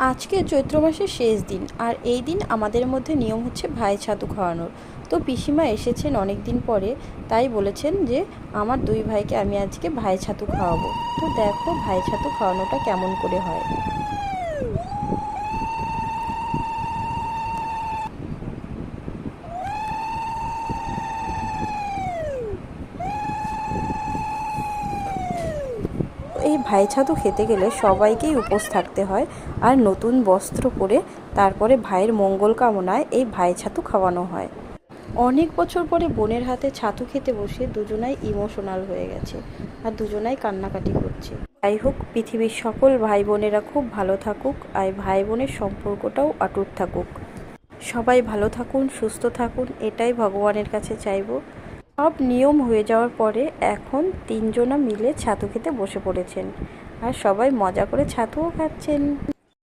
আজকে চৈত্র মাসের শেষ দিন, আর এই দিন আমাদের মধ্যে নিয়ম হচ্ছে ভাই ছাতু খাওয়ানোর। তো পিসিমা এসেছেন অনেক দিন পরে, তাই বলেছেন যে আমার দুই ভাইকে আমি আজকে ভাই ছাতু খাওয়াবো। তো দেখো ভাই ছাতু খাওয়ানোটা কেমন করে হয়। এই ভাই ছাতু খেতে গেলে সবাইকেই উপোস থাকতে হয়, আর নতুন বস্ত্র পরে তারপরে ভাইয়ের মঙ্গল কামনায় এই ভাই ছাতু খাওয়ানো হয়। অনেক বছর পরে বোনের হাতে ছাতু খেতে বসে দুজনাই ইমোশনাল হয়ে গেছে, আর দুজনাই কান্নাকাটি করছে। যাই হোক, পৃথিবীর সকল ভাই বোনেরা খুব ভালো থাকুক, আর ভাই বোনের সম্পর্কটাও অটুট থাকুক। সবাই ভালো থাকুন, সুস্থ থাকুন, এটাই ভগবানের কাছে চাইবো। সব নিয়ম হয়ে যাওয়ার পরে এখন তিনজনা মিলে ছাতু খেতে বসে পড়েছেন, আর সবাই মজা করে ছাতুও খাচ্ছেন।